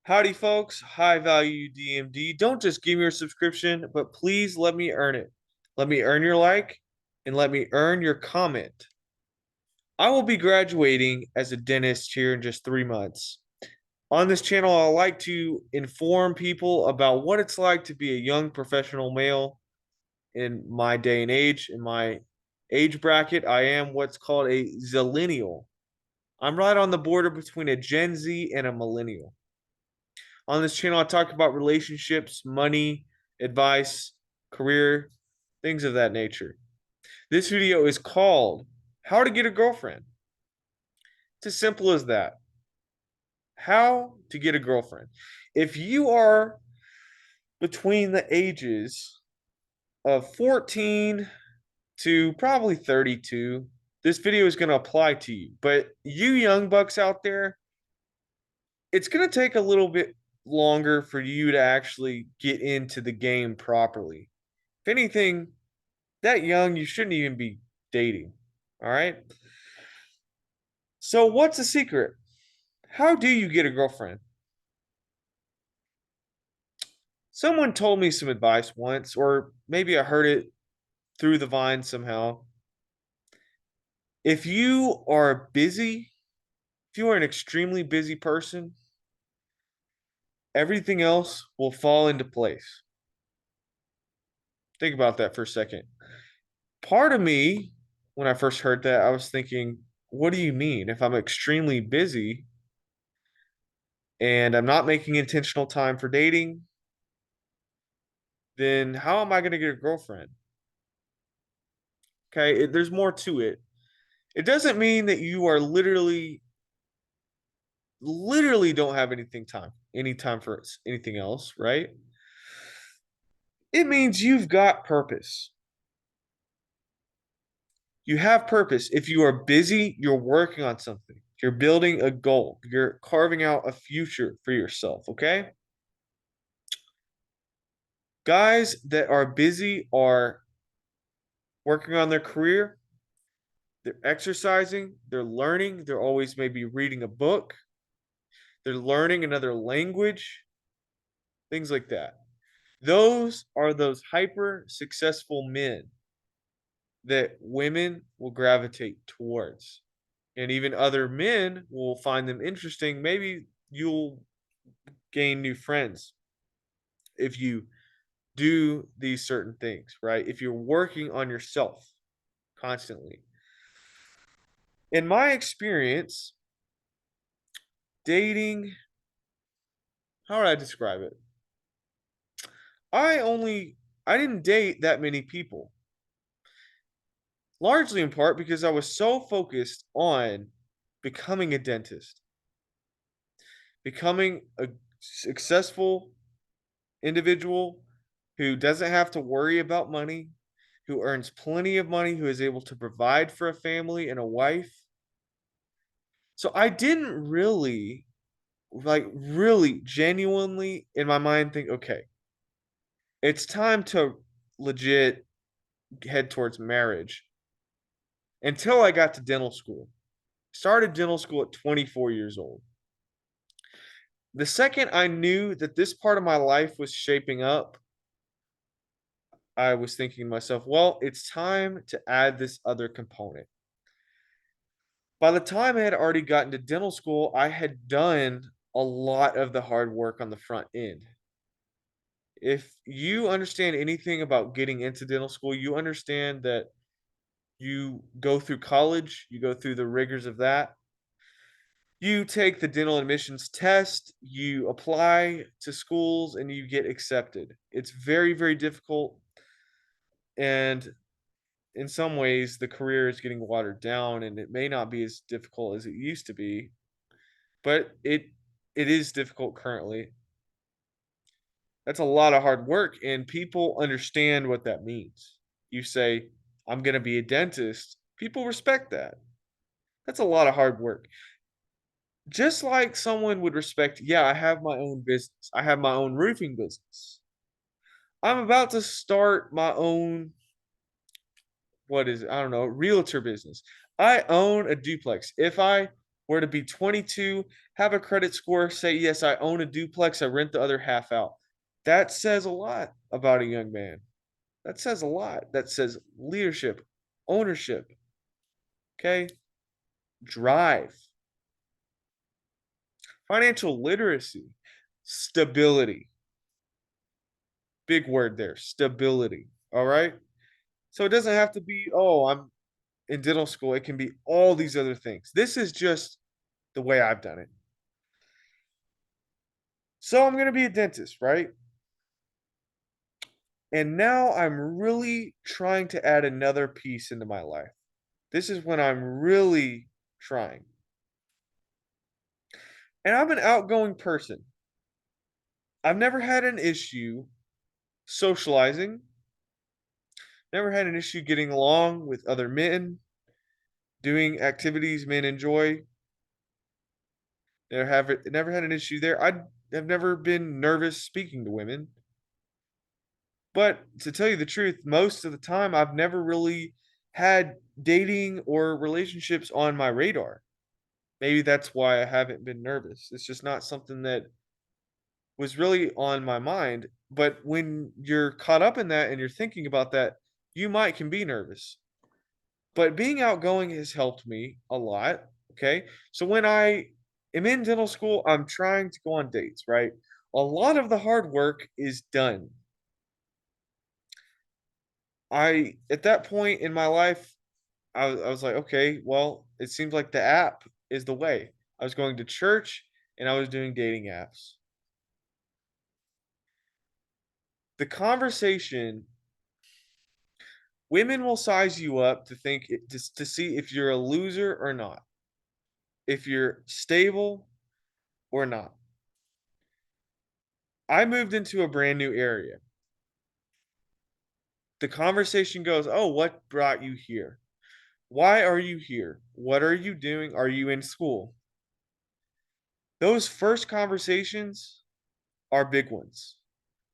Howdy, folks. High value DMD. Don't just give me your subscription, but please let me earn it. Let me earn your like and let me earn your comment. I will be graduating as a dentist here in just 3 months. On this channel, I like to inform people about what it's like to be a young professional male in my day and age. In my age bracket, I am what's called a zillennial. I'm right on the border between a Gen Z and a millennial. On this channel, I talk about relationships, money, advice, career, things of that nature. This video is called How to Get a Girlfriend. It's as simple as that. How to get a girlfriend. If you are between the ages of 14 to probably 32, this video is going to apply to you. But you young bucks out there, it's going to take a little bit longer for you to actually get into the game properly. If anything, that young, you shouldn't even be dating. All right. So, what's the secret? How do you get a girlfriend? Someone told me some advice once, or maybe I heard it through the vine somehow. If you are busy, if you are an extremely busy person, everything else will fall into place. Think about that for a second. Part of me, when I first heard that, I was thinking, what do you mean? If I'm extremely busy and I'm not making intentional time for dating, then how am I going to get a girlfriend? Okay, there's more to it. It doesn't mean that you are literally don't have any time for anything else, right? It means you've got purpose. You have purpose. If you are busy, you're working on something. You're building a goal. You're carving out a future for yourself, okay? Guys that are busy are working on their career, they're exercising, they're learning, they're always maybe reading a book, they're learning another language, things like that. Those are those hyper successful men that women will gravitate towards. And even other men will find them interesting. Maybe you'll gain new friends if you do these certain things, right? If you're working on yourself constantly. In my experience, dating, how would I describe it? I didn't date that many people. Largely in part because I was so focused on becoming a dentist, becoming a successful individual who doesn't have to worry about money, who earns plenty of money, who is able to provide for a family and a wife. So I didn't really genuinely in my mind think, okay, it's time to legit head towards marriage until I got to dental school. Started dental school at 24 years old. The second I knew that this part of my life was shaping up, I was thinking to myself, well, it's time to add this other component. By the time I had already gotten to dental school, I had done a lot of the hard work on the front end. If you understand anything about getting into dental school, you understand that you go through college, you go through the rigors of that. You take the dental admissions test, you apply to schools, and you get accepted. It's very, very difficult. And in some ways, the career is getting watered down, and it may not be as difficult as it used to be, but it is difficult currently. That's a lot of hard work, and people understand what that means. You say, I'm going to be a dentist, people respect that. That's a lot of hard work. Just like someone would respect, yeah, I have my own business, I have my own roofing business. I'm about to start my own, what is it? I don't know, realtor business. I own a duplex. If I were to be 22, have a credit score, say, yes, I own a duplex, I rent the other half out. That says a lot about a young man. That says a lot. That says leadership, ownership, okay? Drive, financial literacy, stability. Big word there, stability. All right. So it doesn't have to be, oh, I'm in dental school. It can be all these other things. This is just the way I've done it. So I'm going to be a dentist, right? And now I'm really trying to add another piece into my life. This is when I'm really trying. And I'm an outgoing person. I've never had an issue socializing, never had an issue getting along with other men, doing activities men enjoy. Never had an issue there. I have never been nervous speaking to women. But to tell you the truth, most of the time I've never really had dating or relationships on my radar. Maybe that's why I haven't been nervous. It's just not something that was really on my mind. But when you're caught up in that and you're thinking about that, you might can be nervous. But being outgoing has helped me a lot. Okay. So when I am in dental school, I'm trying to go on dates, right? A lot of the hard work is done. At that point in my life, I was like, okay, well, it seems like the app is the way. I was going to church and I was doing dating apps. The conversation, women will size you up to to see if you're a loser or not, if you're stable or not. I moved into a brand new area. The conversation goes, oh, what brought you here? Why are you here? What are you doing? Are you in school? Those first conversations are big ones.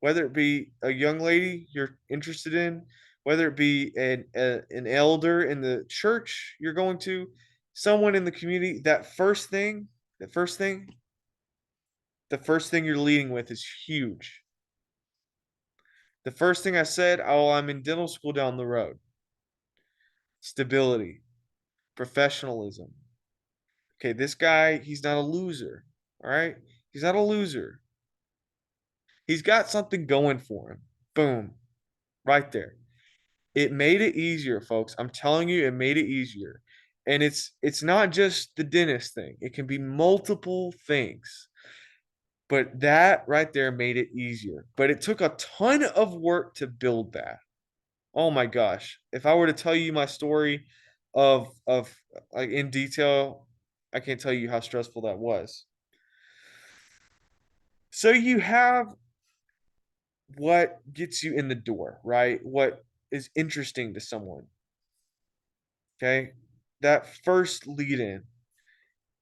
Whether it be a young lady you're interested in, whether it be an elder in the church you're going to, someone in the community, the first thing you're leading with is huge. The first thing I said, oh, I'm in dental school down the road. Stability, professionalism. Okay, this guy, he's not a loser. All right? He's not a loser. He's got something going for him. Boom. Right there. It made it easier, folks. I'm telling you, it made it easier. And it's not just the dentist thing. It can be multiple things. But that right there made it easier. But it took a ton of work to build that. Oh my gosh. If I were to tell you my story of like in detail, I can't tell you how stressful that was. So you have what gets you in the door, right? What is interesting to someone. Okay? That first lead in.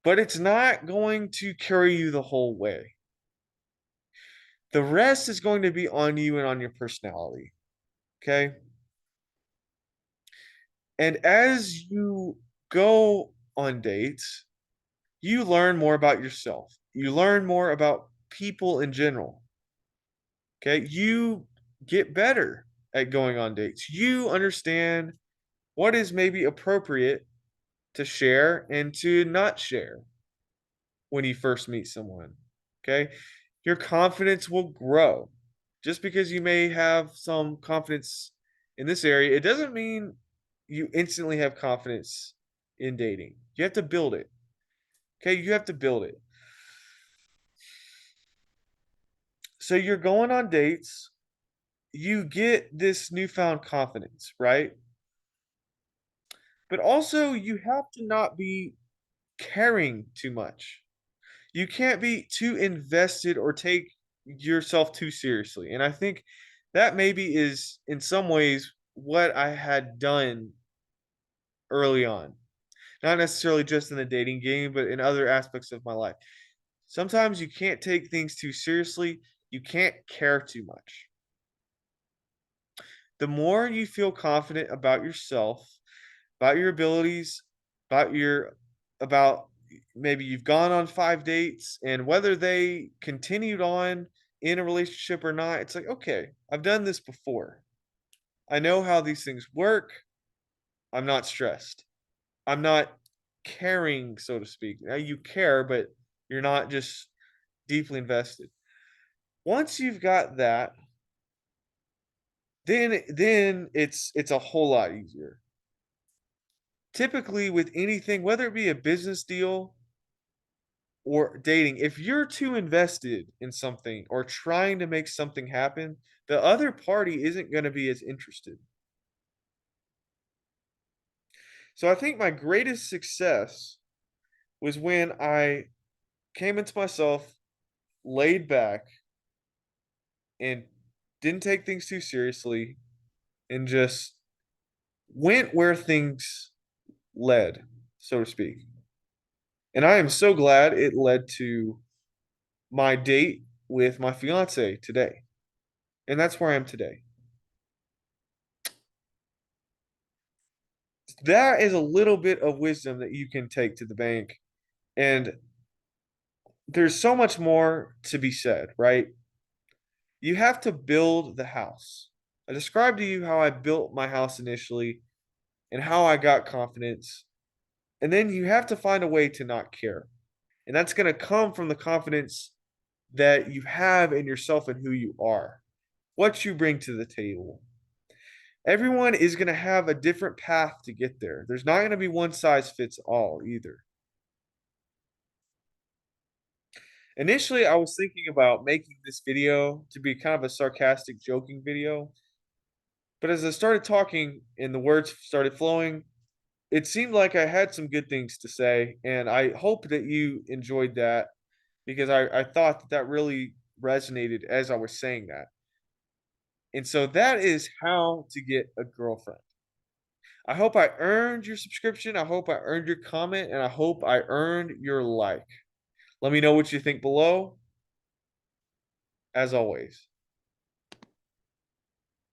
But it's not going to carry you the whole way. The rest is going to be on you and on your personality. Okay? And as you go on dates, you learn more about yourself. You learn more about people in general. Okay? You get better at going on dates. You understand what is maybe appropriate to share and to not share when you first meet someone. Okay? Your confidence will grow. Just because you may have some confidence in this area, it doesn't mean you instantly have confidence in dating. You have to build it. Okay? You have to build it. So you're going on dates, you get this newfound confidence, right? But also, you have to not be caring too much. You can't be too invested or take yourself too seriously. And I think that maybe is in some ways what I had done early on. Not necessarily just in the dating game, but in other aspects of my life. Sometimes you can't take things too seriously. You can't care too much. The more you feel confident about yourself, about your abilities, about maybe you've gone on 5 dates, and whether they continued on in a relationship or not, it's like, "Okay, I've done this before. I know how these things work. I'm not stressed. I'm not caring, so to speak." Now you care, but you're not just deeply invested. Once you've got that, then it's a whole lot easier. Typically with anything, whether it be a business deal or dating, if you're too invested in something or trying to make something happen, the other party isn't going to be as interested. So I think my greatest success was when I came into myself, laid back, and didn't take things too seriously and just went where things led, so to speak. And I am so glad it led to my date with my fiance today. And that's where I am today. That is a little bit of wisdom that you can take to the bank. And there's so much more to be said, right? You have to build the house. I described to you how I built my house initially and how I got confidence. And then you have to find a way to not care. And that's going to come from the confidence that you have in yourself and who you are, what you bring to the table. Everyone is going to have a different path to get there. There's not going to be one size fits all either. Initially, I was thinking about making this video to be kind of a sarcastic, joking video. But as I started talking and the words started flowing, it seemed like I had some good things to say. And I hope that you enjoyed that because I thought that that really resonated as I was saying that. And so that is how to get a girlfriend. I hope I earned your subscription. I hope I earned your comment. And I hope I earned your like. Let me know what you think below, as always.